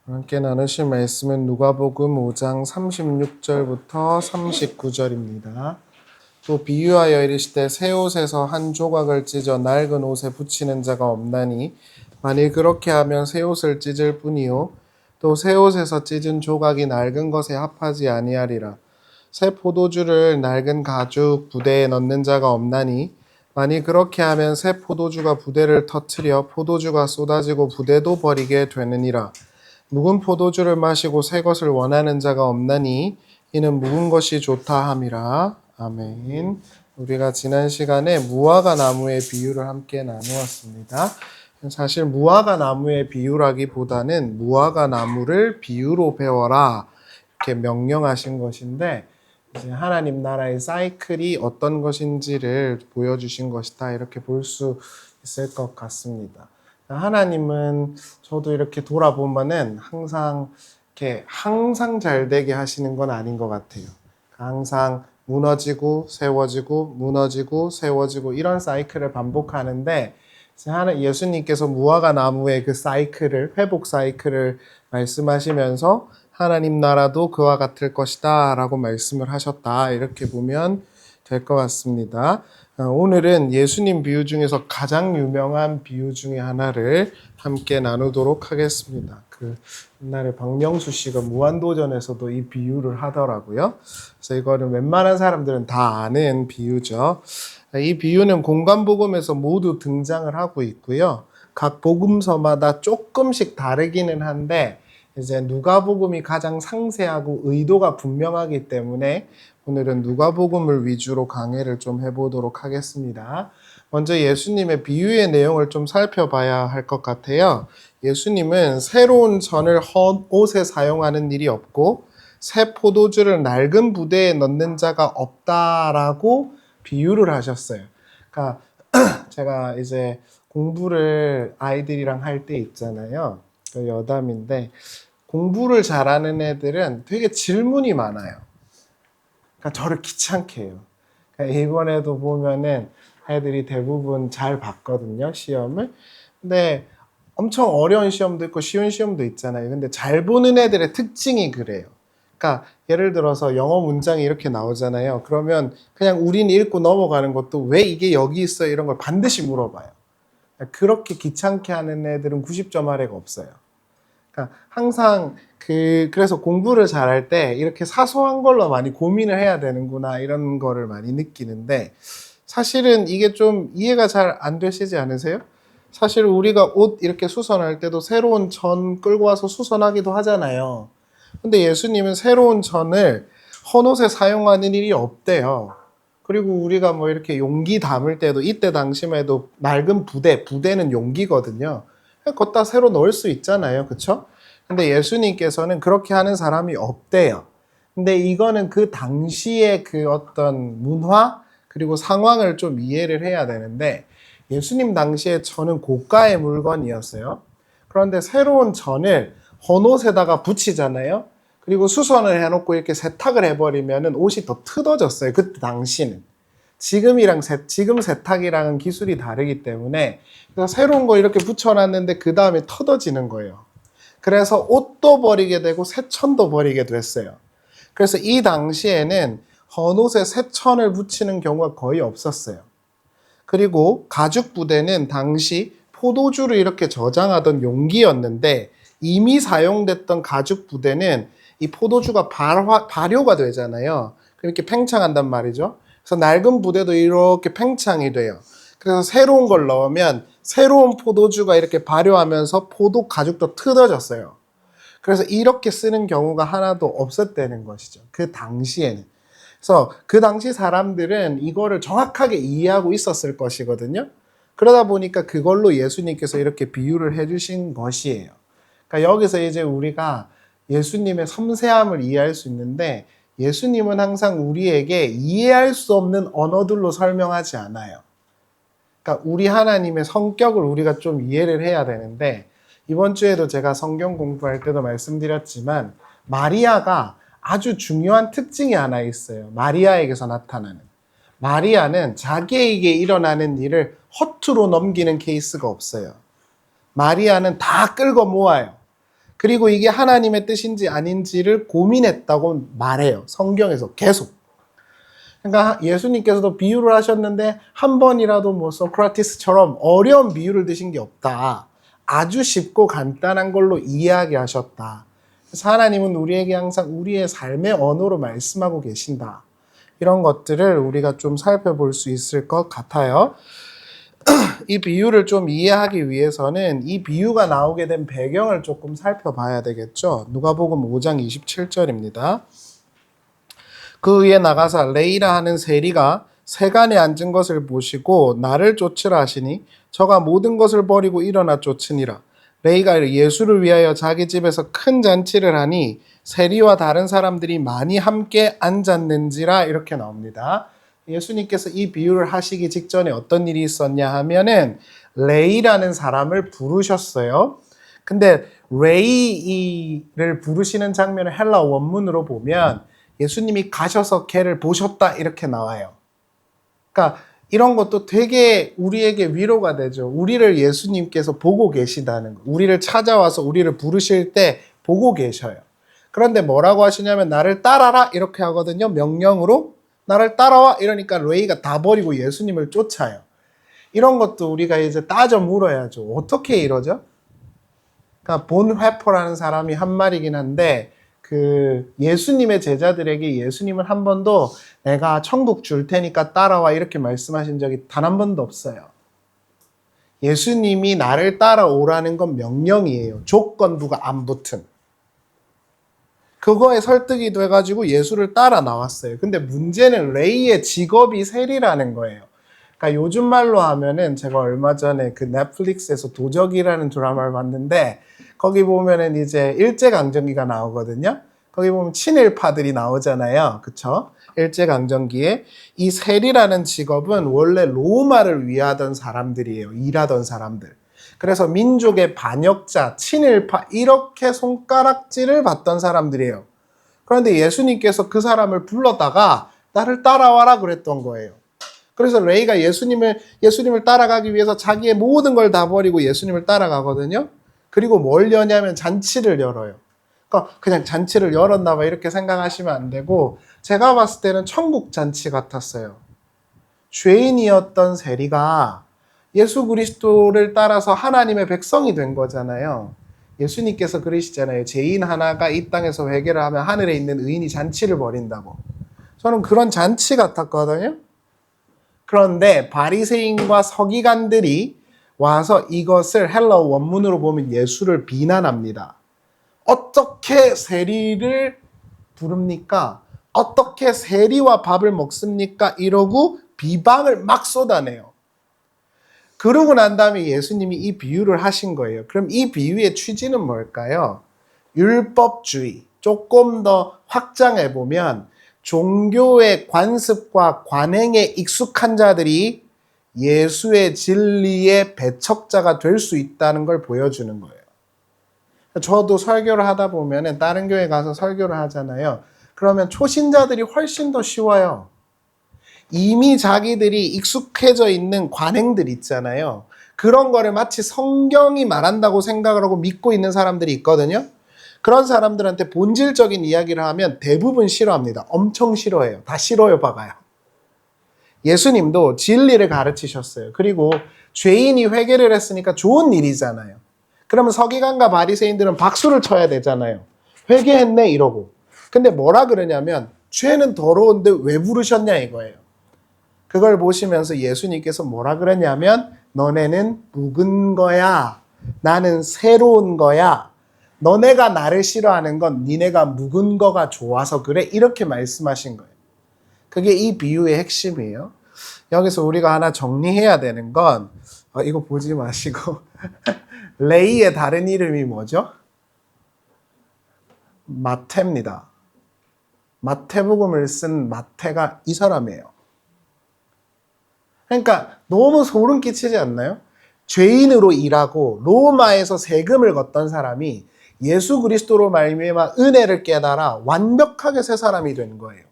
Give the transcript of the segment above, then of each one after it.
함께 나누실 말씀은 누가복음 5장 36절부터 39절입니다. 또 비유하여 이르시되 새 옷에서 한 조각을 찢어 낡은 옷에 붙이는 자가 없나니 만일 그렇게 하면 새 옷을 찢을 뿐이요 또 새 옷에서 찢은 조각이 낡은 것에 합하지 아니하리라. 새 포도주를 낡은 가죽 부대에 넣는 자가 없나니 만일 그렇게 하면 새 포도주가 부대를 터뜨려 포도주가 쏟아지고 부대도 버리게 되느니라. 묵은 포도주를 마시고 새 것을 원하는 자가 없나니 이는 묵은 것이 좋다 함이라. 아멘. 우리가 지난 시간에 무화과 나무의 비유를 함께 나누었습니다. 사실 무화과 나무의 비유라기보다는 무화과 나무를 비유로 배워라 이렇게 명령하신 것인데, 이제 하나님 나라의 사이클이 어떤 것인지를 보여주신 것이다 이렇게 볼 수 있을 것 같습니다. 하나님은 저도 이렇게 돌아보면은 항상 잘 되게 하시는 건 아닌 것 같아요. 항상 무너지고 세워지고 무너지고 세워지고 이런 사이클을 반복하는데, 예수님께서 무화과 나무의 그 사이클을, 회복 사이클을 말씀하시면서 하나님 나라도 그와 같을 것이다 라고 말씀을 하셨다, 이렇게 보면 될 것 같습니다. 오늘은 예수님 비유 중에서 가장 유명한 비유 중에 하나를 함께 나누도록 하겠습니다. 옛날에 박명수 씨가 무한도전에서도 이 비유를 하더라고요. 그래서 이거는 웬만한 사람들은 다 아는 비유죠. 이 비유는 공관복음에서 모두 등장을 하고 있고요. 각 복음서마다 조금씩 다르기는 한데, 이제 누가복음이 가장 상세하고 의도가 분명하기 때문에 오늘은 누가복음을 위주로 강해를 좀 해보도록 하겠습니다. 먼저 예수님의 비유의 내용을 좀 살펴봐야 할 것 같아요. 예수님은 새로운 전을 헌 옷에 사용하는 일이 없고 새 포도주를 낡은 부대에 넣는 자가 없다라고 비유를 하셨어요. 그러니까 제가 이제 공부를 아이들이랑 할 때 있잖아요. 여담인데, 공부를 잘하는 애들은 되게 질문이 많아요. 그러니까 저를 귀찮게 해요. 그러니까 이번에도 보면은 애들이 대부분 잘 봤거든요, 시험을. 근데 엄청 어려운 시험도 있고 쉬운 시험도 있잖아요. 근데 잘 보는 애들의 특징이 그래요. 그러니까 예를 들어서 영어 문장이 이렇게 나오잖아요. 그러면 그냥 우린 읽고 넘어가는 것도 왜 이게 여기 있어 이런 걸 반드시 물어봐요. 그렇게 귀찮게 하는 애들은 90점 아래가 없어요. 그러니까 항상 그래서 공부를 잘할 때 이렇게 사소한 걸로 많이 고민을 해야 되는구나 이런 거를 많이 느끼는데, 사실은 이게 좀 이해가 잘 안 되시지 않으세요? 사실 우리가 옷 이렇게 수선할 때도 새로운 전 끌고 와서 수선하기도 하잖아요. 근데 예수님은 새로운 전을 헌옷에 사용하는 일이 없대요. 그리고 우리가 뭐 이렇게 용기 담을 때도 이때 당시만 해도 낡은 부대는 용기거든요. 걷다 새로 넣을 수 있잖아요. 그쵸? 근데 예수님께서는 그렇게 하는 사람이 없대요. 근데 이거는 그 당시의 그 어떤 문화 그리고 상황을 좀 이해를 해야 되는데, 예수님 당시에 전은 고가의 물건이었어요. 그런데 새로운 전을 헌옷에다가 붙이잖아요. 그리고 수선을 해놓고 이렇게 세탁을 해버리면 옷이 더 뜯어졌어요. 그때 당시는. 지금 세탁이랑은 기술이 다르기 때문에, 그래서 새로운 거 이렇게 붙여놨는데 그 다음에 터져지는 거예요. 그래서 옷도 버리게 되고 새천도 버리게 됐어요. 그래서 이 당시에는 헌옷에 새천을 붙이는 경우가 거의 없었어요. 그리고 가죽 부대는 당시 포도주를 이렇게 저장하던 용기였는데, 이미 사용됐던 가죽 부대는 이 포도주가 발효가 되잖아요. 이렇게 팽창한단 말이죠. 그래서 낡은 부대도 이렇게 팽창이 돼요. 그래서 새로운 걸 넣으면 새로운 포도주가 이렇게 발효하면서 포도 가죽도 뜯어졌어요. 그래서 이렇게 쓰는 경우가 하나도 없었다는 것이죠. 그 당시에는. 그래서 그 당시 사람들은 이거를 정확하게 이해하고 있었을 것이거든요. 그러다 보니까 그걸로 예수님께서 이렇게 비유를 해주신 것이에요. 그러니까 여기서 이제 우리가 예수님의 섬세함을 이해할 수 있는데, 예수님은 항상 우리에게 이해할 수 없는 언어들로 설명하지 않아요. 그러니까 우리 하나님의 성격을 우리가 좀 이해를 해야 되는데, 이번 주에도 제가 성경 공부할 때도 말씀드렸지만 마리아가 아주 중요한 특징이 하나 있어요. 마리아에게서 나타나는. 마리아는 자기에게 일어나는 일을 허투루 넘기는 케이스가 없어요. 마리아는 다 끌고 모아요. 그리고 이게 하나님의 뜻인지 아닌지를 고민했다고 말해요. 성경에서 계속. 그러니까 예수님께서도 비유를 하셨는데 한 번이라도 뭐 소크라테스처럼 어려운 비유를 드신 게 없다. 아주 쉽고 간단한 걸로 이야기하셨다. 그래서 하나님은 우리에게 항상 우리의 삶의 언어로 말씀하고 계신다. 이런 것들을 우리가 좀 살펴볼 수 있을 것 같아요. 이 비유를 좀 이해하기 위해서는 이 비유가 나오게 된 배경을 조금 살펴봐야 되겠죠. 누가복음 5장 27절입니다. 그 위에 나가사 레이라 하는 세리가 세간에 앉은 것을 보시고 나를 쫓으라 하시니 저가 모든 것을 버리고 일어나 쫓으니라. 레이가 예수를 위하여 자기 집에서 큰 잔치를 하니 세리와 다른 사람들이 많이 함께 앉았는지라 이렇게 나옵니다. 예수님께서 이 비유를 하시기 직전에 어떤 일이 있었냐 하면은 레이라는 사람을 부르셨어요. 근데 레이를 부르시는 장면을 헬라 원문으로 보면 예수님이 가셔서 걔를 보셨다 이렇게 나와요. 그러니까 이런 것도 되게 우리에게 위로가 되죠. 우리를 예수님께서 보고 계시다는 거. 우리를 찾아와서 우리를 부르실 때 보고 계셔요. 그런데 뭐라고 하시냐면 나를 따라라 이렇게 하거든요. 명령으로 나를 따라와 이러니까 레이가 다 버리고 예수님을 쫓아요. 이런 것도 우리가 이제 따져 물어야죠. 어떻게 이러죠? 그러니까 본 회포라는 사람이 한 말이긴 한데 그 예수님의 제자들에게 예수님은 한 번도 내가 천국 줄 테니까 따라와 이렇게 말씀하신 적이 단 한 번도 없어요. 예수님이 나를 따라오라는 건 명령이에요. 조건부가 안 붙은. 그거에 설득이 돼가지고 예수를 따라 나왔어요. 근데 문제는 레이의 직업이 세리라는 거예요. 그러니까 요즘 말로 하면은 제가 얼마 전에 그 넷플릭스에서 도적이라는 드라마를 봤는데 거기 보면은 이제 일제강점기가 나오거든요. 거기 보면 친일파들이 나오잖아요. 그쵸? 일제강점기에 이 세리라는 직업은 원래 로마를 위하던 사람들이에요. 일하던 사람들. 그래서 민족의 반역자, 친일파 이렇게 손가락질을 받던 사람들이에요. 그런데 예수님께서 그 사람을 불러다가 나를 따라와라 그랬던 거예요. 그래서 레이가 예수님을 따라가기 위해서 자기의 모든 걸 다 버리고 예수님을 따라가거든요. 그리고 뭘 여냐면 잔치를 열어요. 그러니까 그냥 잔치를 열었나 봐 이렇게 생각하시면 안 되고 제가 봤을 때는 천국 잔치 같았어요. 죄인이었던 세리가 예수 그리스도를 따라서 하나님의 백성이 된 거잖아요. 예수님께서 그러시잖아요. 죄인 하나가 이 땅에서 회개를 하면 하늘에 있는 의인이 잔치를 벌인다고. 저는 그런 잔치 같았거든요. 그런데 바리새인과 서기관들이 와서 이것을 헬라어 원문으로 보면 예수를 비난합니다. 어떻게 세리를 부릅니까? 어떻게 세리와 밥을 먹습니까? 이러고 비방을 막 쏟아내요. 그러고 난 다음에 예수님이 이 비유를 하신 거예요. 그럼 이 비유의 취지는 뭘까요? 율법주의. 조금 더 확장해 보면 종교의 관습과 관행에 익숙한 자들이 예수의 진리의 배척자가 될 수 있다는 걸 보여주는 거예요. 저도 설교를 하다 보면 다른 교회 가서 설교를 하잖아요. 그러면 초신자들이 훨씬 더 쉬워요. 이미 자기들이 익숙해져 있는 관행들 있잖아요. 그런 거를 마치 성경이 말한다고 생각을 하고 믿고 있는 사람들이 있거든요. 그런 사람들한테 본질적인 이야기를 하면 대부분 싫어합니다. 엄청 싫어해요. 다 싫어요 박아요. 예수님도 진리를 가르치셨어요. 그리고 죄인이 회개를 했으니까 좋은 일이잖아요. 그러면 서기관과 바리새인들은 박수를 쳐야 되잖아요. 회개했네 이러고. 근데 뭐라 그러냐면 죄는 더러운데 왜 부르셨냐 이거예요. 그걸 보시면서 예수님께서 뭐라 그러냐면 너네는 묵은 거야. 나는 새로운 거야. 너네가 나를 싫어하는 건 니네가 묵은 거가 좋아서 그래. 이렇게 말씀하신 거예요. 그게 이 비유의 핵심이에요. 여기서 우리가 하나 정리해야 되는 건 이거 보지 마시고 레이의 다른 이름이 뭐죠? 마태입니다. 마태복음을 쓴 마태가 이 사람이에요. 그러니까 너무 소름 끼치지 않나요? 죄인으로 일하고 로마에서 세금을 걷던 사람이 예수 그리스도로 말미암아 은혜를 깨달아 완벽하게 새 사람이 된 거예요.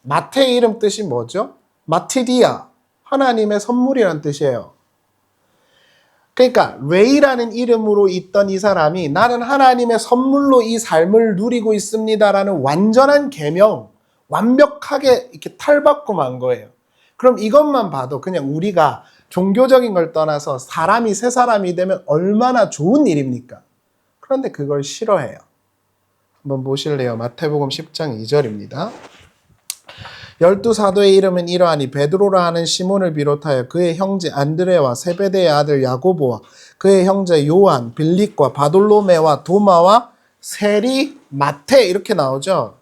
마태의 이름 뜻이 뭐죠? 마티디아, 하나님의 선물이란 뜻이에요. 그러니까 레이라는 이름으로 있던 이 사람이 나는 하나님의 선물로 이 삶을 누리고 있습니다라는 완전한 계명, 완벽하게 이렇게 탈바꿈 한 거예요. 그럼 이것만 봐도 그냥 우리가 종교적인 걸 떠나서 사람이 새 사람이 되면 얼마나 좋은 일입니까? 그런데 그걸 싫어해요. 한번 보실래요? 마태복음 10장 2절입니다. 12사도의 이름은 이러하니 베드로라 하는 시몬을 비롯하여 그의 형제 안드레와 세베대의 아들 야고보와 그의 형제 요한, 빌립과 바돌로메와 도마와 세리, 마태 이렇게 나오죠.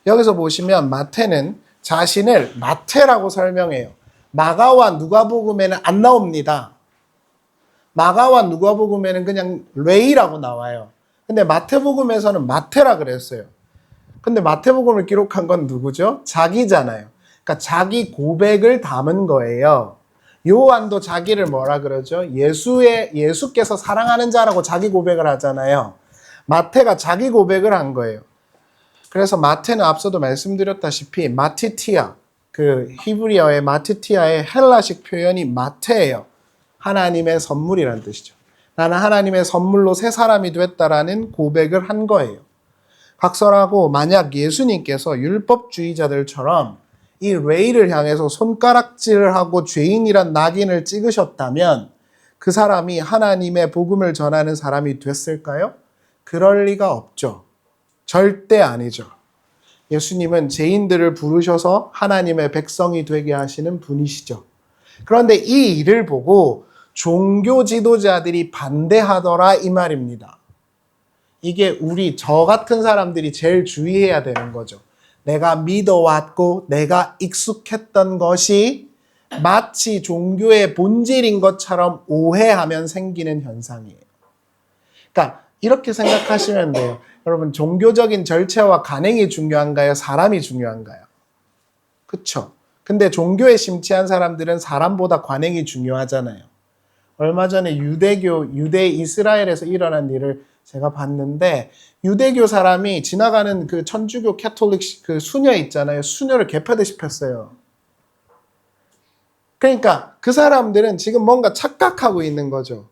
여기서 보시면 마태는 자신을 마태라고 설명해요. 마가와 누가복음에는 안 나옵니다. 마가와 누가복음에는 그냥 레이라고 나와요. 근데 마태복음에서는 마태라 그랬어요. 근데 마태복음을 기록한 건 누구죠? 자기잖아요. 그러니까 자기 고백을 담은 거예요. 요한도 자기를 뭐라 그러죠? 예수께서 사랑하는 자라고 자기 고백을 하잖아요. 마태가 자기 고백을 한 거예요. 그래서 마태는 앞서도 말씀드렸다시피 마티티아, 그 히브리어의 마티티아의 헬라식 표현이 마태예요. 하나님의 선물이라는 뜻이죠. 나는 하나님의 선물로 새 사람이 됐다라는 고백을 한 거예요. 각설하고 만약 예수님께서 율법주의자들처럼 이 레이를 향해서 손가락질을 하고 죄인이란 낙인을 찍으셨다면 그 사람이 하나님의 복음을 전하는 사람이 됐을까요? 그럴 리가 없죠. 절대 아니죠. 예수님은 죄인들을 부르셔서 하나님의 백성이 되게 하시는 분이시죠. 그런데 이 일을 보고 종교 지도자들이 반대하더라 이 말입니다. 이게 저 같은 사람들이 제일 주의해야 되는 거죠. 내가 믿어왔고 내가 익숙했던 것이 마치 종교의 본질인 것처럼 오해하면 생기는 현상이에요. 그러니까 이렇게 생각하시면 돼요. 여러분, 종교적인 절차와 간행이 중요한가요? 사람이 중요한가요? 그렇죠. 근데 종교에 심취한 사람들은 사람보다 관행이 중요하잖아요. 얼마 전에 유대 이스라엘에서 일어난 일을 제가 봤는데, 유대교 사람이 지나가는 그 천주교 캐톨릭 그 수녀 있잖아요. 수녀를 개패듯이 폈어요. 그러니까 그 사람들은 지금 뭔가 착각하고 있는 거죠.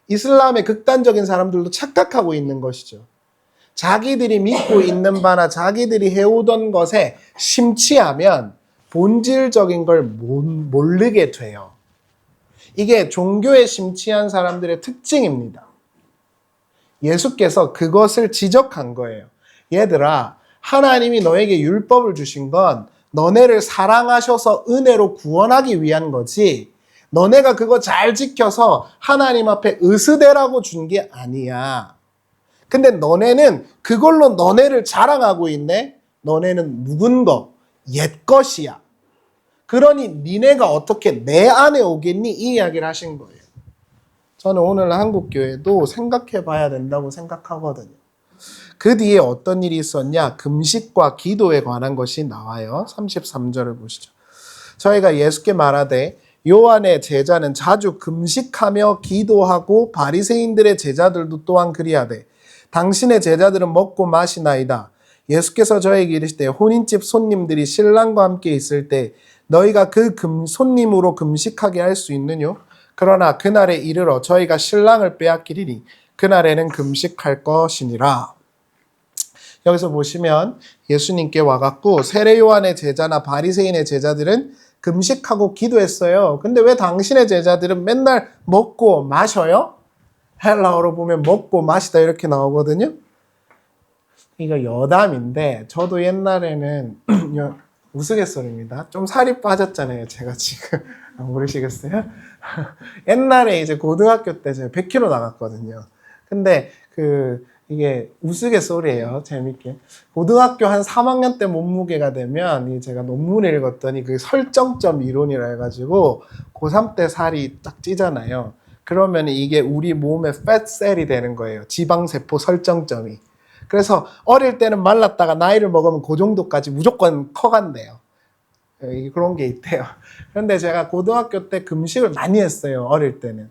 이슬람의 극단적인 사람들도 착각하고 있는 것이죠. 자기들이 믿고 있는 바나 자기들이 해오던 것에 심취하면 본질적인 걸 모르게 돼요. 이게 종교에 심취한 사람들의 특징입니다. 예수께서 그것을 지적한 거예요. 얘들아, 하나님이 너에게 율법을 주신 건 너네를 사랑하셔서 은혜로 구원하기 위한 거지, 너네가 그거 잘 지켜서 하나님 앞에 의스대라고 준 게 아니야. 근데 너네는 그걸로 너네를 자랑하고 있네. 너네는 묵은 거, 옛 것이야. 그러니 니네가 어떻게 내 안에 오겠니? 이 이야기를 하신 거예요. 저는 오늘 한국교회도 생각해 봐야 된다고 생각하거든요. 그 뒤에 어떤 일이 있었냐? 금식과 기도에 관한 것이 나와요. 33절을 보시죠. 저희가 예수께 말하되 요한의 제자는 자주 금식하며 기도하고 바리새인들의 제자들도 또한 그리하되 당신의 제자들은 먹고 마시나이다. 예수께서 저에게 이르시되 혼인집 손님들이 신랑과 함께 있을 때 너희가 그 손님으로 금식하게 할 수 있느뇨? 그러나 그날에 이르러 저희가 신랑을 빼앗기리니 그날에는 금식할 것이니라. 여기서 보시면 예수님께 와갖고 세례 요한의 제자나 바리새인의 제자들은 금식하고 기도했어요. 근데 왜 당신의 제자들은 맨날 먹고 마셔요? 헬라어로 보면 먹고 마시다 이렇게 나오거든요. 이거 여담인데 저도 옛날에는 우스갯소리입니다. 좀 살이 빠졌잖아요. 제가 지금 모르시겠어요? 옛날에 이제 고등학교 때 제가 100kg 나갔거든요. 근데 이게 우스갯소리예요. 재밌게. 고등학교 한 3학년 때 몸무게가 되면 제가 논문을 읽었더니 그 설정점 이론이라 해가지고 고3 때 살이 딱 찌잖아요. 그러면 이게 우리 몸의 팻셀이 되는 거예요. 지방세포 설정점이. 그래서 어릴 때는 말랐다가 나이를 먹으면 그 정도까지 무조건 커간대요. 그런 게 있대요. 그런데 제가 고등학교 때 금식을 많이 했어요. 어릴 때는.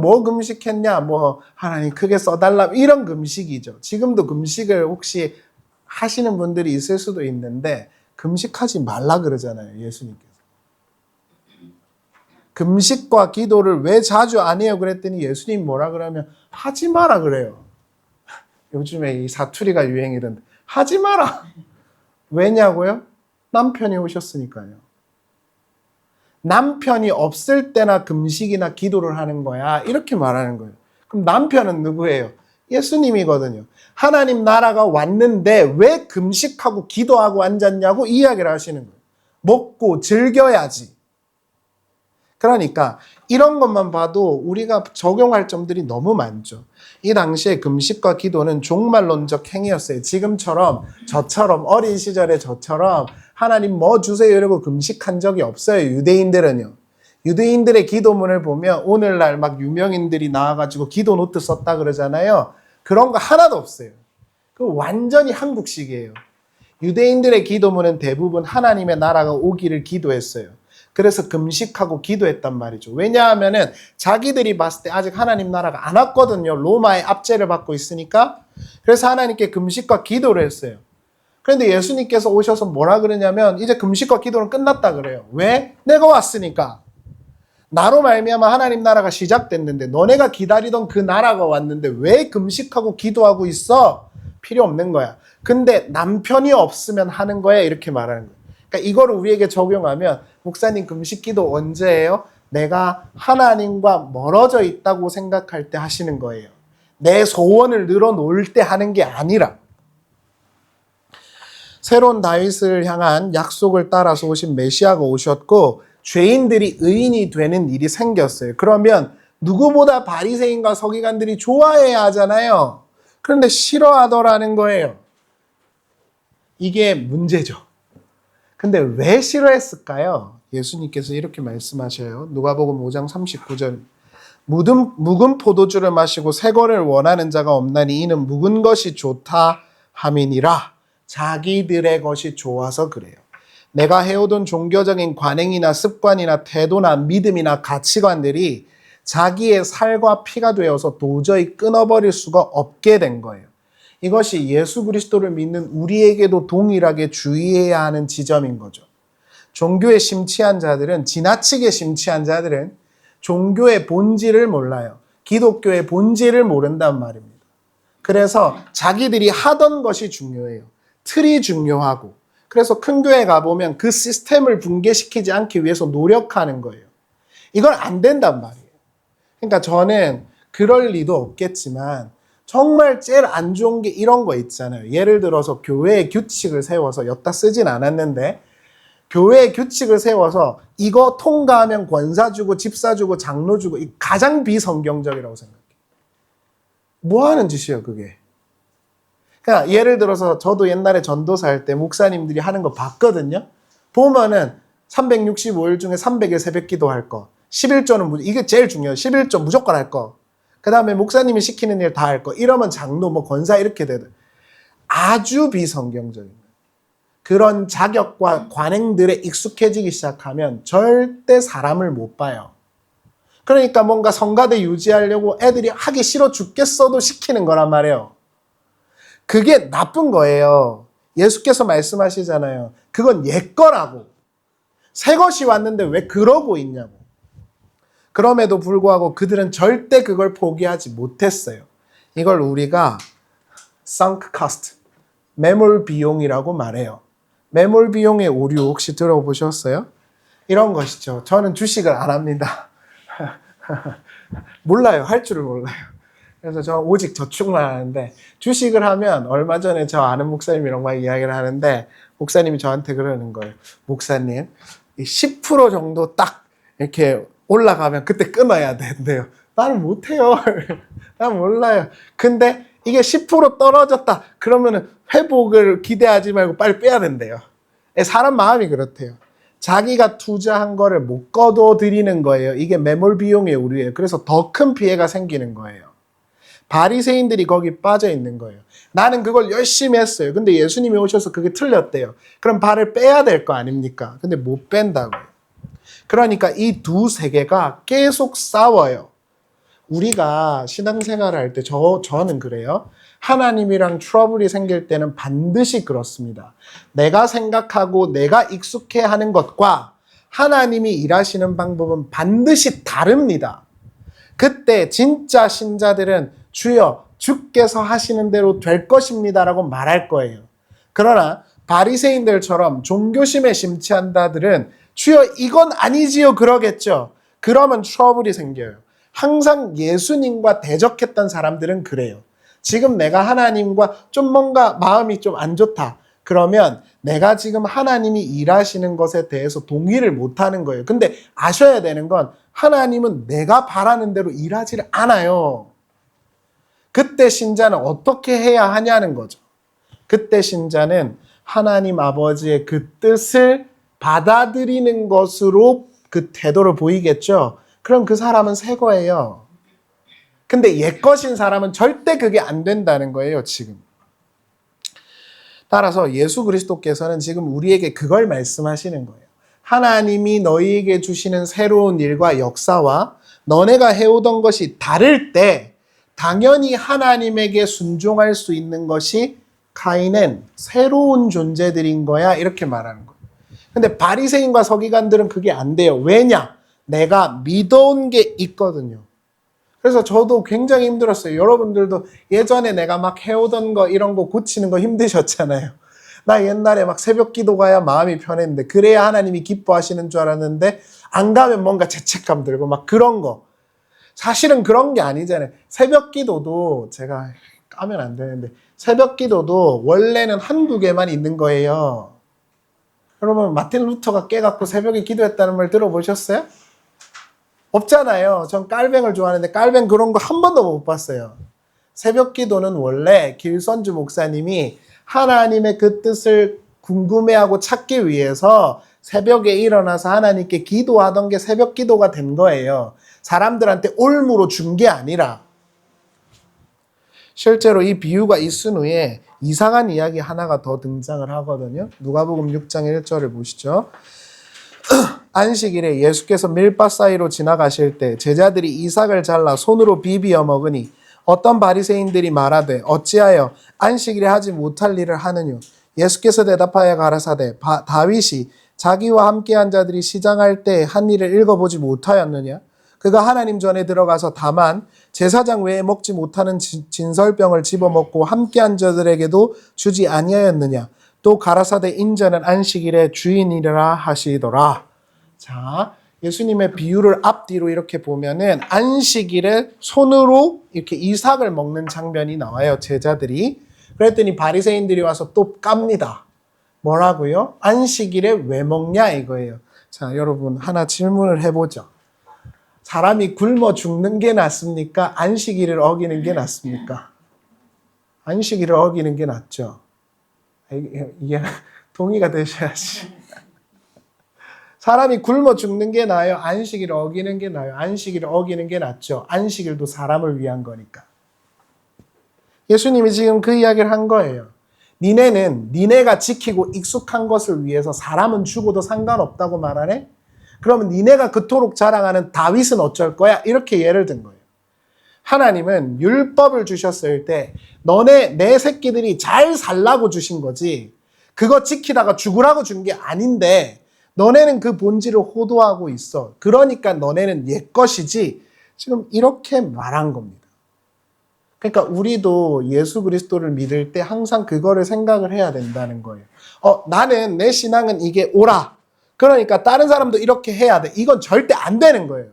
뭐 금식했냐? 뭐 하나님 크게 써달라 이런 금식이죠. 지금도 금식을 혹시 하시는 분들이 있을 수도 있는데 금식하지 말라 그러잖아요. 예수님께서. 금식과 기도를 왜 자주 안 해요? 그랬더니 예수님이 뭐라 그러면 하지 마라 그래요. 요즘에 이 사투리가 유행이던데 하지 마라. 왜냐고요? 남편이 오셨으니까요. 남편이 없을 때나 금식이나 기도를 하는 거야. 이렇게 말하는 거예요. 그럼 남편은 누구예요? 예수님이거든요. 하나님 나라가 왔는데 왜 금식하고 기도하고 앉았냐고 이야기를 하시는 거예요. 먹고 즐겨야지. 그러니까 이런 것만 봐도 우리가 적용할 점들이 너무 많죠. 이 당시에 금식과 기도는 종말론적 행위였어요. 저처럼 어린 시절에 저처럼 하나님 뭐 주세요 이러고 금식한 적이 없어요. 유대인들은요. 유대인들의 기도문을 보면 오늘날 막 유명인들이 나와가지고 기도 노트 썼다 그러잖아요. 그런 거 하나도 없어요. 그 완전히 한국식이에요. 유대인들의 기도문은 대부분 하나님의 나라가 오기를 기도했어요. 그래서 금식하고 기도했단 말이죠. 왜냐하면은 자기들이 봤을 때 아직 하나님 나라가 안 왔거든요. 로마의 압제를 받고 있으니까. 그래서 하나님께 금식과 기도를 했어요. 그런데 예수님께서 오셔서 뭐라 그러냐면 이제 금식과 기도는 끝났다 그래요. 왜? 내가 왔으니까. 나로 말미암아 하나님 나라가 시작됐는데 너네가 기다리던 그 나라가 왔는데 왜 금식하고 기도하고 있어? 필요 없는 거야. 근데 남편이 없으면 하는 거야 이렇게 말하는 거예요. 그러니까 이거를 우리에게 적용하면 목사님 금식 기도 언제 해요? 내가 하나님과 멀어져 있다고 생각할 때 하시는 거예요. 내 소원을 늘어놓을 때 하는 게 아니라 새로운 다윗을 향한 약속을 따라서 오신 메시아가 오셨고 죄인들이 의인이 되는 일이 생겼어요. 그러면 누구보다 바리새인과 서기관들이 좋아해야 하잖아요. 그런데 싫어하더라는 거예요. 이게 문제죠. 근데 왜 싫어했을까요? 예수님께서 이렇게 말씀하셔요. 누가복음 5장 39절. 묵은 포도주를 마시고 새 거를 원하는 자가 없나니 이는 묵은 것이 좋다 함이니라. 자기들의 것이 좋아서 그래요. 내가 해오던 종교적인 관행이나 습관이나 태도나 믿음이나 가치관들이 자기의 살과 피가 되어서 도저히 끊어버릴 수가 없게 된 거예요. 이것이 예수 그리스도를 믿는 우리에게도 동일하게 주의해야 하는 지점인 거죠. 종교에 심취한 자들은, 지나치게 심취한 자들은 종교의 본질을 몰라요. 기독교의 본질을 모른단 말입니다. 그래서 자기들이 하던 것이 중요해요. 틀이 중요하고. 그래서 큰 교회 가보면 그 시스템을 붕괴시키지 않기 위해서 노력하는 거예요. 이건 안 된단 말이에요. 그러니까 저는 그럴 리도 없겠지만 정말 제일 안 좋은 게 이런 거 있잖아요. 예를 들어서 교회의 규칙을 세워서 엿다 쓰진 않았는데 교회의 규칙을 세워서 이거 통과하면 권사 주고 집사 주고 장로 주고 이 가장 비성경적이라고 생각해요. 뭐 하는 짓이에요 그게. 그러니까 예를 들어서 저도 옛날에 전도사 할 때 목사님들이 하는 거 봤거든요. 보면은 365일 중에 300일 새벽기도 할 거. 11조는 이게 제일 중요해요. 11조 무조건 할 거. 그 다음에 목사님이 시키는 일 다 할 거. 이러면 장로, 권사 이렇게 되든. 아주 비성경적인 거예요. 그런 자격과 관행들에 익숙해지기 시작하면 절대 사람을 못 봐요. 그러니까 뭔가 성가대 유지하려고 애들이 하기 싫어 죽겠어도 시키는 거란 말이에요. 그게 나쁜 거예요. 예수께서 말씀하시잖아요. 그건 옛 거라고. 새 것이 왔는데 왜 그러고 있냐고. 그럼에도 불구하고 그들은 절대 그걸 포기하지 못했어요. 이걸 우리가 sunk cost, 매몰 비용이라고 말해요. 매몰 비용의 오류 혹시 들어보셨어요? 이런 것이죠. 저는 주식을 안 합니다. 몰라요. 할 줄을 몰라요. 그래서 저 오직 저축만 하는데 주식을 하면 얼마 전에 저 아는 목사님이랑 막 이야기를 하는데 목사님이 저한테 그러는 거예요. 목사님, 10% 정도 딱 이렇게 올라가면 그때 끊어야 된대요. 나는 못해요. 난 몰라요. 근데 이게 10% 떨어졌다. 그러면은 회복을 기대하지 말고 빨리 빼야 된대요. 사람 마음이 그렇대요. 자기가 투자한 거를 못 거둬들이는 거예요. 이게 매몰 비용의 오류예요. 그래서 더 큰 피해가 생기는 거예요. 바리새인들이 거기 빠져 있는 거예요. 나는 그걸 열심히 했어요. 근데 예수님이 오셔서 그게 틀렸대요. 그럼 발을 빼야 될 거 아닙니까? 근데 못 뺀다고요. 그러니까 이 두 세계가 계속 싸워요. 우리가 신앙생활을 할 때 저는 그래요. 하나님이랑 트러블이 생길 때는 반드시 그렇습니다. 내가 생각하고 내가 익숙해 하는 것과 하나님이 일하시는 방법은 반드시 다릅니다. 그때 진짜 신자들은 주여 주께서 하시는 대로 될 것입니다 라고 말할 거예요. 그러나 바리새인들처럼 종교심에 심취한 자들은 주여 이건 아니지요 그러겠죠. 그러면 트러블이 생겨요. 항상 예수님과 대적했던 사람들은 그래요. 지금 내가 하나님과 좀 뭔가 마음이 좀 안 좋다. 그러면 내가 지금 하나님이 일하시는 것에 대해서 동의를 못하는 거예요. 근데 아셔야 되는 건 하나님은 내가 바라는 대로 일하지를 않아요. 그때 신자는 어떻게 해야 하냐는 거죠. 그때 신자는 하나님 아버지의 그 뜻을 받아들이는 것으로 그 태도를 보이겠죠. 그럼 그 사람은 새 거예요. 근데 옛것인 사람은 절대 그게 안 된다는 거예요, 지금. 따라서 예수 그리스도께서는 지금 우리에게 그걸 말씀하시는 거예요. 하나님이 너희에게 주시는 새로운 일과 역사와 너네가 해오던 것이 다를 때 당연히 하나님에게 순종할 수 있는 것이 카인은 새로운 존재들인 거야 이렇게 말하는 거예요. 근데 바리새인과 서기관들은 그게 안 돼요. 왜냐? 내가 믿어온 게 있거든요. 그래서 저도 굉장히 힘들었어요. 여러분들도 예전에 내가 막 해오던 거 이런 거 고치는 거 힘드셨잖아요. 나 옛날에 막 새벽 기도 가야 마음이 편했는데 그래야 하나님이 기뻐하시는 줄 알았는데 안 가면 뭔가 죄책감 들고 막 그런 거. 사실은 그런 게 아니잖아요. 새벽 기도도 제가 까면 안 되는데 새벽 기도도 원래는 한두 개만 있는 거예요. 여러분 마틴 루터가 깨갖고 새벽에 기도했다는 말 들어보셨어요? 없잖아요. 전 깔뱅을 좋아하는데 깔뱅 그런 거 한 번도 못 봤어요. 새벽 기도는 원래 길선주 목사님이 하나님의 그 뜻을 궁금해하고 찾기 위해서 새벽에 일어나서 하나님께 기도하던 게 새벽 기도가 된 거예요. 사람들한테 올무로 준 게 아니라. 실제로 이 비유가 있은 후에 이상한 이야기 하나가 더 등장을 하거든요. 누가복음 6장 1절을 보시죠. 안식일에 예수께서 밀밭 사이로 지나가실 때 제자들이 이삭을 잘라 손으로 비비어 먹으니 어떤 바리새인들이 말하되 어찌하여 안식일에 하지 못할 일을 하느뇨. 예수께서 대답하여 가라사대 다윗이 자기와 함께한 자들이 시장할 때 한 일을 읽어보지 못하였느냐. 그가 하나님 전에 들어가서 다만 제사장 외에 먹지 못하는 진설병을 집어먹고 함께한 자들에게도 주지 아니하였느냐. 또 가라사대 인자는 안식일의 주인이라 하시더라. 자, 예수님의 비유를 앞뒤로 이렇게 보면은 안식일에 손으로 이렇게 이삭을 먹는 장면이 나와요. 제자들이. 그랬더니 바리새인들이 와서 또 깝니다. 뭐라고요? 안식일에 왜 먹냐 이거예요. 자, 여러분 하나 질문을 해보죠. 사람이 굶어 죽는 게 낫습니까? 안식일을 어기는 게 낫습니까? 안식일을 어기는 게 낫죠. 이게 동의가 되셔야지. 사람이 굶어 죽는 게 나아요? 안식일을 어기는 게 나아요? 안식일을 어기는 게 낫죠. 안식일도 사람을 위한 거니까. 예수님이 지금 그 이야기를 한 거예요. 니네는 니네가 지키고 익숙한 것을 위해서 사람은 죽어도 상관없다고 말하네? 그러면 니네가 그토록 자랑하는 다윗은 어쩔 거야? 이렇게 예를 든 거예요. 하나님은 율법을 주셨을 때 내 새끼들이 잘 살라고 주신 거지 그거 지키다가 죽으라고 준 게 아닌데 너네는 그 본질을 호도하고 있어. 그러니까 너네는 옛것이지. 지금 이렇게 말한 겁니다. 그러니까 우리도 예수 그리스도를 믿을 때 항상 그거를 생각을 해야 된다는 거예요. 나는 내 신앙은 이게 옳아. 그러니까 다른 사람도 이렇게 해야 돼. 이건 절대 안 되는 거예요.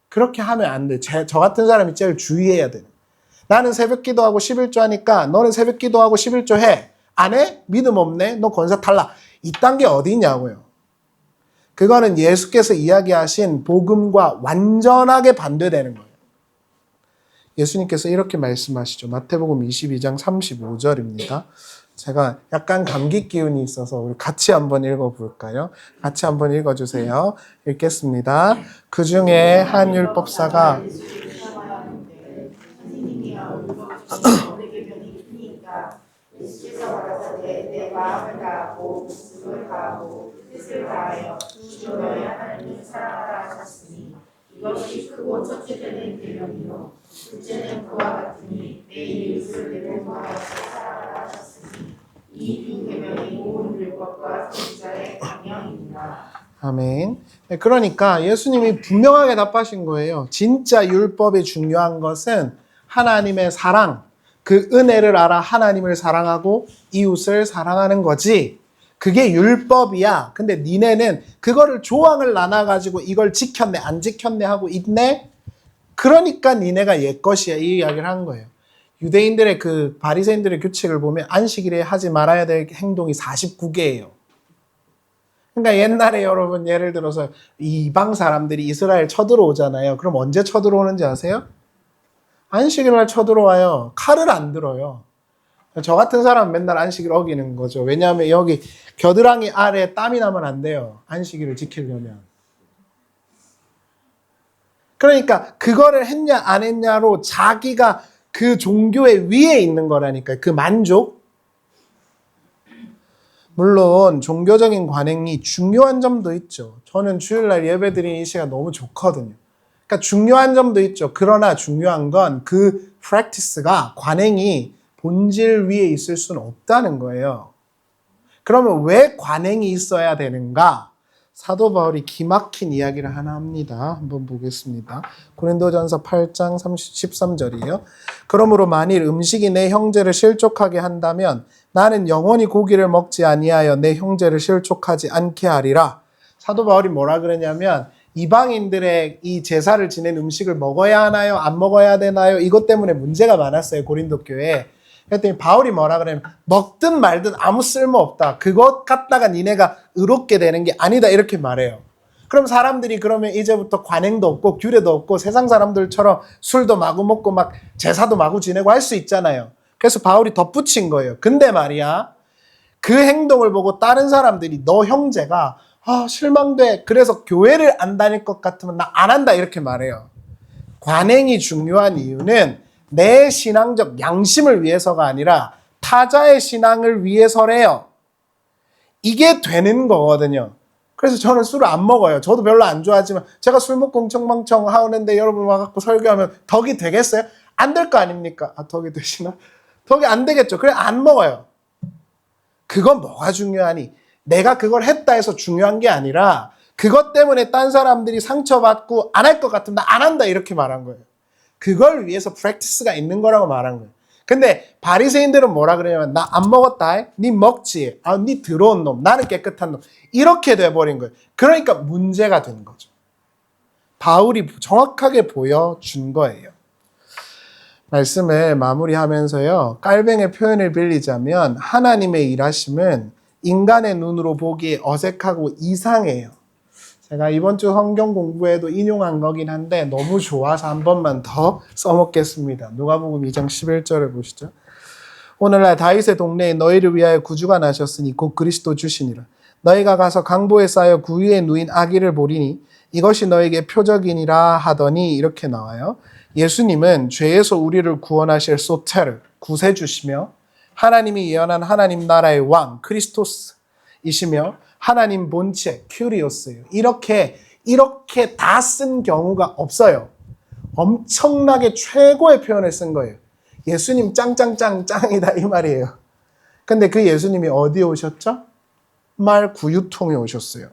그렇게 하면 안 돼. 저 같은 사람이 제일 주의해야 돼요. 나는 새벽 기도하고 11조 하니까 너는 새벽 기도하고 11조 해. 안 해? 믿음 없네? 너 권사 탈락. 이딴 게 어디 있냐고요. 그거는 예수께서 이야기하신 복음과 완전하게 반대되는 거예요. 예수님께서 이렇게 말씀하시죠. 마태복음 22장 35절입니다. 제가 약간 감기 기운이 있어서 우리 같이 한번 읽어볼까요? 같이 한번 읽어주세요. 읽겠습니다. 그 중에 한 율법사가 예수께서 가라사대 내 마음을 다하고 목숨을 다하고 뜻을 다하여 주 너의 하나님을 사랑하라 하셨으니 이것이 크고 첫째 되는 계명이요 둘째는 그와 같으니 내 이웃을 내 몸과 같이 사랑하라 하셨으니 이 두 계명이 온 율법과 선지자의 강령이니라. 아멘. 네, 그러니까 예수님이 분명하게 답하신 거예요. 진짜 율법이 중요한 것은 하나님의 사랑, 그 은혜를 알아 하나님을 사랑하고 이웃을 사랑하는 거지. 그게 율법이야. 근데 니네는 그거를 조항을 나눠가지고 이걸 지켰네, 안 지켰네 하고 있네? 그러니까 니네가 옛 것이야. 이 이야기를 한 거예요. 유대인들의 그 바리새인들의 규칙을 보면 안식일에 하지 말아야 될 행동이 49개예요. 그러니까 옛날에 여러분 예를 들어서 이방 사람들이 이스라엘 쳐들어오잖아요. 그럼 언제 쳐들어오는지 아세요? 안식일 날 쳐들어와요. 칼을 안 들어요. 저 같은 사람은 맨날 안식일 어기는 거죠. 왜냐하면 여기 겨드랑이 아래에 땀이 나면 안 돼요. 안식일을 지키려면. 그러니까 그거를 했냐 안 했냐로 자기가 그 종교의 위에 있는 거라니까요. 그 만족. 물론 종교적인 관행이 중요한 점도 있죠. 저는 주일날 예배드리는 이 시간 너무 좋거든요. 그러니까 중요한 점도 있죠. 그러나 중요한 건 그 프랙티스가 관행이 본질 위에 있을 수는 없다는 거예요. 그러면 왜 관행이 있어야 되는가? 사도 바울이 기막힌 이야기를 하나 합니다. 한번 보겠습니다. 고린도전서 8장 13절이에요. 그러므로 만일 음식이 내 형제를 실족하게 한다면 나는 영원히 고기를 먹지 아니하여 내 형제를 실족하지 않게 하리라. 사도 바울이 뭐라 그러냐면 이방인들의 이 제사를 지낸 음식을 먹어야 하나요? 안 먹어야 되나요? 이것 때문에 문제가 많았어요. 고린도 교회에. 그랬더니 바울이 뭐라 그러냐면 먹든 말든 아무 쓸모 없다. 그것 갖다가 니네가 의롭게 되는 게 아니다. 이렇게 말해요. 그럼 사람들이 그러면 이제부터 관행도 없고 규례도 없고 세상 사람들처럼 술도 마구 먹고 막 제사도 마구 지내고 할 수 있잖아요. 그래서 바울이 덧붙인 거예요. 근데 말이야, 그 행동을 보고 다른 사람들이 너 형제가 실망돼. 그래서 교회를 안 다닐 것 같으면 나 안 한다. 이렇게 말해요. 관행이 중요한 이유는 내 신앙적 양심을 위해서가 아니라 타자의 신앙을 위해서래요. 이게 되는 거거든요. 그래서 저는 술을 안 먹어요. 저도 별로 안 좋아하지만 제가 술 먹고 멍청멍청 하는데 여러분 와갖고 설교하면 덕이 되겠어요? 안 될 거 아닙니까? 덕이 되시나? 덕이 안 되겠죠. 그래 안 먹어요. 그건 뭐가 중요하니? 내가 그걸 했다 해서 중요한 게 아니라 그것 때문에 딴 사람들이 상처받고 안 할 것 같으면 나 안 한다 이렇게 말한 거예요. 그걸 위해서 프랙티스가 있는 거라고 말한 거예요. 근데 바리새인들은 뭐라 그러냐면 나 안 먹었다. 니 먹지. 니 더러운 놈. 나는 깨끗한 놈. 이렇게 돼버린 거예요. 그러니까 문제가 된 거죠. 바울이 정확하게 보여준 거예요. 말씀을 마무리하면서요. 깔뱅의 표현을 빌리자면 하나님의 일하심은 인간의 눈으로 보기에 어색하고 이상해요. 제가 이번 주 성경 공부에도 인용한 거긴 한데 너무 좋아서 한 번만 더 써먹겠습니다. 누가복음 2장 11절을 보시죠. 오늘날 다윗의 동네에 너희를 위하여 구주가 나셨으니 곧 그리스도 주시니라. 너희가 가서 강보에 쌓여 구유에 누인 아기를 보리니 이것이 너에게 표적이니라 하더니 이렇게 나와요. 예수님은 죄에서 우리를 구원하실 소테를 구세주시며 하나님이 예언한 하나님 나라의 왕 크리스토스이시며 하나님 본체 큐리오스예요. 이렇게 다 쓴 경우가 없어요. 엄청나게 최고의 표현을 쓴 거예요. 예수님 짱이다 이 말이에요. 근데 그 예수님이 어디에 오셨죠? 말 구유통에 오셨어요.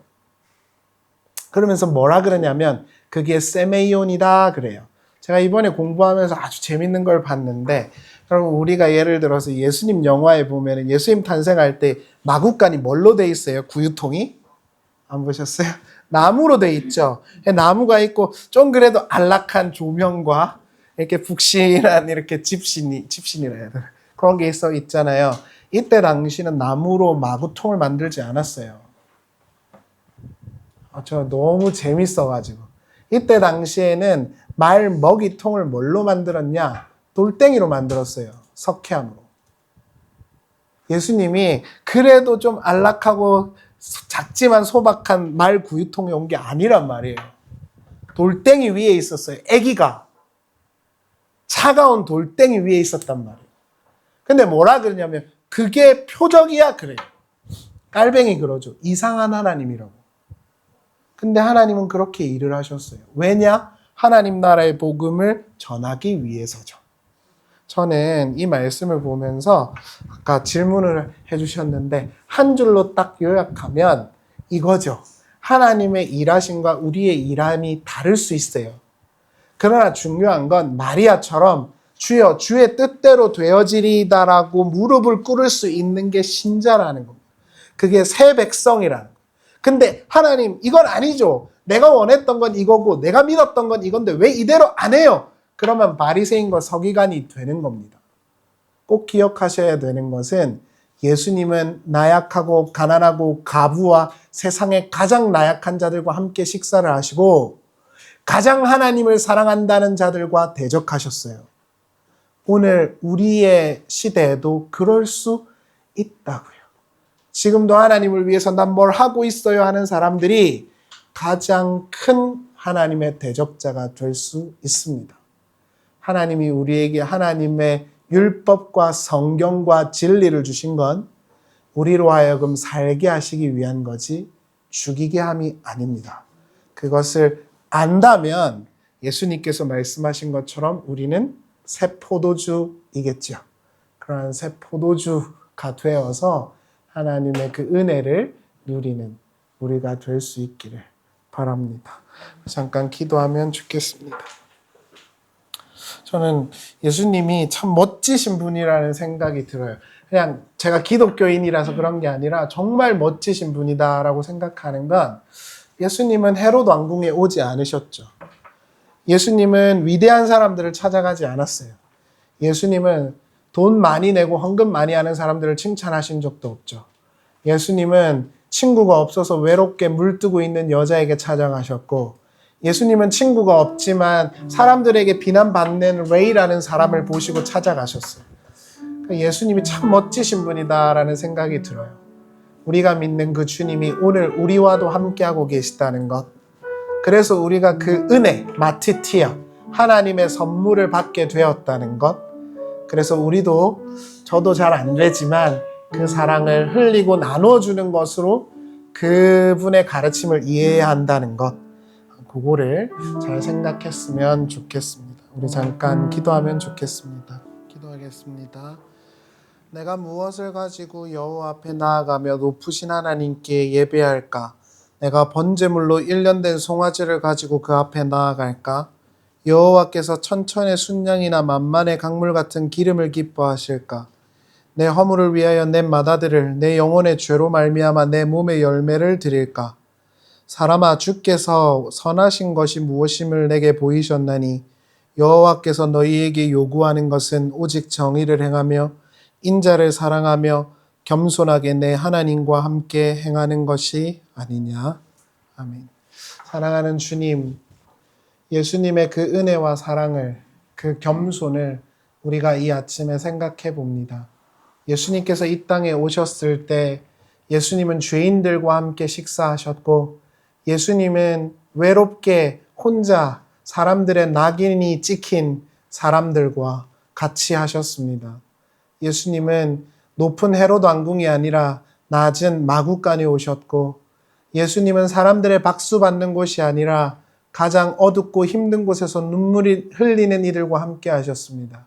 그러면서 뭐라 그러냐면 그게 세메이온이다 그래요. 제가 이번에 공부하면서 아주 재밌는 걸 봤는데 그럼 우리가 예를 들어서 예수님 영화에 보면 예수님 탄생할 때 마구간이 뭘로 돼 있어요? 구유통이? 안 보셨어요? 나무로 돼 있죠. 나무가 있고 좀 그래도 안락한 조명과 이렇게 북신한 이렇게 집신이라 해야 되나? 그런 게 있잖아요. 이때 당시는 나무로 마구통을 만들지 않았어요. 저 너무 재밌어가지고. 이때 당시에는 말 먹이통을 뭘로 만들었냐? 돌덩이로 만들었어요. 석회암으로. 예수님이 그래도 좀 안락하고 작지만 소박한 말 구유통에 온 게 아니란 말이에요. 돌덩이 위에 있었어요. 아기가. 차가운 돌덩이 위에 있었단 말이에요. 근데 뭐라 그러냐면 그게 표적이야 그래요. 깔뱅이 그러죠. 이상한 하나님이라고. 근데 하나님은 그렇게 일을 하셨어요. 왜냐? 하나님 나라의 복음을 전하기 위해서죠. 저는 이 말씀을 보면서 아까 질문을 해주셨는데 한 줄로 딱 요약하면 이거죠. 하나님의 일하심과 우리의 일함이 다를 수 있어요. 그러나 중요한 건 마리아처럼 주여 주의 뜻대로 되어지리다라고 무릎을 꿇을 수 있는 게 신자라는 겁니다. 그게 새 백성이라는 거예요. 근데 하나님 이건 아니죠. 내가 원했던 건 이거고 내가 믿었던 건 이건데 왜 이대로 안 해요? 그러면 바리새인과 서기관이 되는 겁니다. 꼭 기억하셔야 되는 것은 예수님은 나약하고 가난하고 과부와 세상의 가장 나약한 자들과 함께 식사를 하시고 가장 하나님을 사랑한다는 자들과 대적하셨어요. 오늘 우리의 시대에도 그럴 수 있다고요. 지금도 하나님을 위해서 난 뭘 하고 있어요 하는 사람들이 가장 큰 하나님의 대적자가 될 수 있습니다. 하나님이 우리에게 하나님의 율법과 성경과 진리를 주신 건 우리로 하여금 살게 하시기 위한 거지 죽이게 함이 아닙니다. 그것을 안다면 예수님께서 말씀하신 것처럼 우리는 새 포도주이겠죠. 그러한 새 포도주가 되어서 하나님의 그 은혜를 누리는 우리가 될 수 있기를 바랍니다. 잠깐 기도하면 좋겠습니다. 저는 예수님이 참 멋지신 분이라는 생각이 들어요. 그냥 제가 기독교인이라서 그런 게 아니라 정말 멋지신 분이다라고 생각하는 건 예수님은 헤롯 왕궁에 오지 않으셨죠. 예수님은 위대한 사람들을 찾아가지 않았어요. 예수님은 돈 많이 내고 헌금 많이 하는 사람들을 칭찬하신 적도 없죠. 예수님은 친구가 없어서 외롭게 물뜨고 있는 여자에게 찾아가셨고 예수님은 친구가 없지만 사람들에게 비난받는 레이라는 사람을 보시고 찾아가셨어요. 예수님이 참 멋지신 분이다라는 생각이 들어요. 우리가 믿는 그 주님이 오늘 우리와도 함께하고 계시다는 것. 그래서 우리가 그 은혜, 마티티아, 하나님의 선물을 받게 되었다는 것. 그래서 우리도 저도 잘 안 되지만 그 사랑을 흘리고 나눠주는 것으로 그분의 가르침을 이해해야 한다는 것. 그거를 잘 생각했으면 좋겠습니다. 우리 잠깐 기도하면 좋겠습니다. 기도하겠습니다. 내가 무엇을 가지고 여호와 앞에 나아가며 높으신 하나님께 예배할까? 내가 번제물로 1년 된 송아지를 가지고 그 앞에 나아갈까? 여호와께서 천천의 순양이나 만만의 강물 같은 기름을 기뻐하실까? 내 허물을 위하여 내 맏아들을 내 영혼의 죄로 말미암아 내 몸의 열매를 드릴까? 사람아 주께서 선하신 것이 무엇임을 내게 보이셨나니 여호와께서 너희에게 요구하는 것은 오직 정의를 행하며 인자를 사랑하며 겸손하게 내 하나님과 함께 행하는 것이 아니냐. 아멘. 사랑하는 주님, 예수님의 그 은혜와 사랑을, 그 겸손을 우리가 이 아침에 생각해 봅니다. 예수님께서 이 땅에 오셨을 때 예수님은 죄인들과 함께 식사하셨고 예수님은 외롭게 혼자 사람들의 낙인이 찍힌 사람들과 같이 하셨습니다. 예수님은 높은 헤롯 왕궁이 아니라 낮은 마구간에 오셨고 예수님은 사람들의 박수 받는 곳이 아니라 가장 어둡고 힘든 곳에서 눈물이 흘리는 이들과 함께 하셨습니다.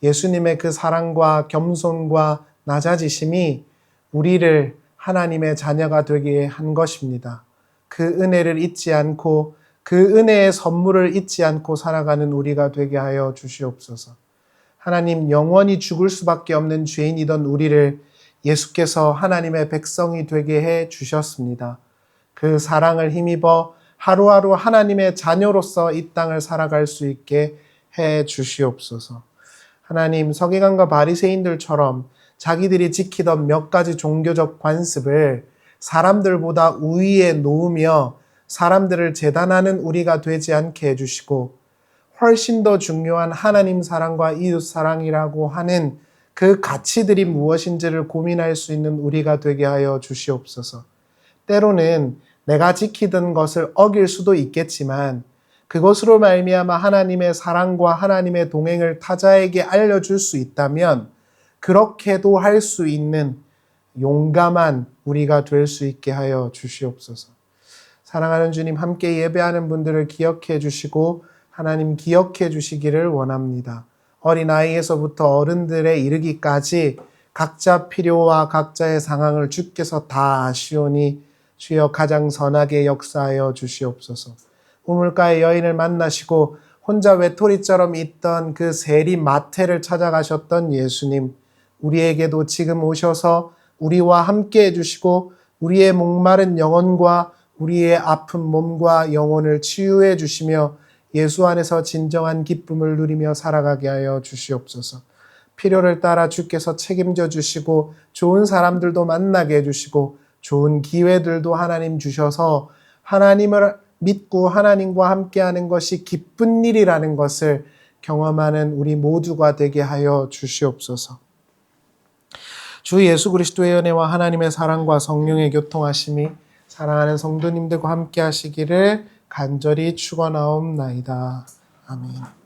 예수님의 그 사랑과 겸손과 낮아지심이 우리를 하나님의 자녀가 되게 한 것입니다. 그 은혜를 잊지 않고 그 은혜의 선물을 잊지 않고 살아가는 우리가 되게 하여 주시옵소서. 하나님, 영원히 죽을 수밖에 없는 죄인이던 우리를 예수께서 하나님의 백성이 되게 해 주셨습니다. 그 사랑을 힘입어 하루하루 하나님의 자녀로서 이 땅을 살아갈 수 있게 해 주시옵소서. 하나님, 서기관과 바리새인들처럼 자기들이 지키던 몇 가지 종교적 관습을 사람들보다 우위에 놓으며 사람들을 재단하는 우리가 되지 않게 해주시고 훨씬 더 중요한 하나님 사랑과 이웃 사랑이라고 하는 그 가치들이 무엇인지를 고민할 수 있는 우리가 되게 하여 주시옵소서. 때로는 내가 지키던 것을 어길 수도 있겠지만 그것으로 말미암아 하나님의 사랑과 하나님의 동행을 타자에게 알려줄 수 있다면 그렇게도 할 수 있는 용감한 우리가 될 수 있게 하여 주시옵소서. 사랑하는 주님, 함께 예배하는 분들을 기억해 주시고 하나님 기억해 주시기를 원합니다. 어린아이에서부터 어른들에 이르기까지 각자 필요와 각자의 상황을 주께서 다 아시오니 주여 가장 선하게 역사하여 주시옵소서. 우물가의 여인을 만나시고 혼자 외톨이처럼 있던 그 세리 마태를 찾아가셨던 예수님, 우리에게도 지금 오셔서 우리와 함께 해주시고 우리의 목마른 영혼과 우리의 아픈 몸과 영혼을 치유해 주시며 예수 안에서 진정한 기쁨을 누리며 살아가게 하여 주시옵소서. 필요를 따라 주께서 책임져 주시고 좋은 사람들도 만나게 해주시고 좋은 기회들도 하나님 주셔서 하나님을 믿고 하나님과 함께하는 것이 기쁜 일이라는 것을 경험하는 우리 모두가 되게 하여 주시옵소서. 주 예수 그리스도의 은혜와 하나님의 사랑과 성령의 교통하심이 사랑하는 성도님들과 함께 하시기를 간절히 축원하옵나이다. 아멘.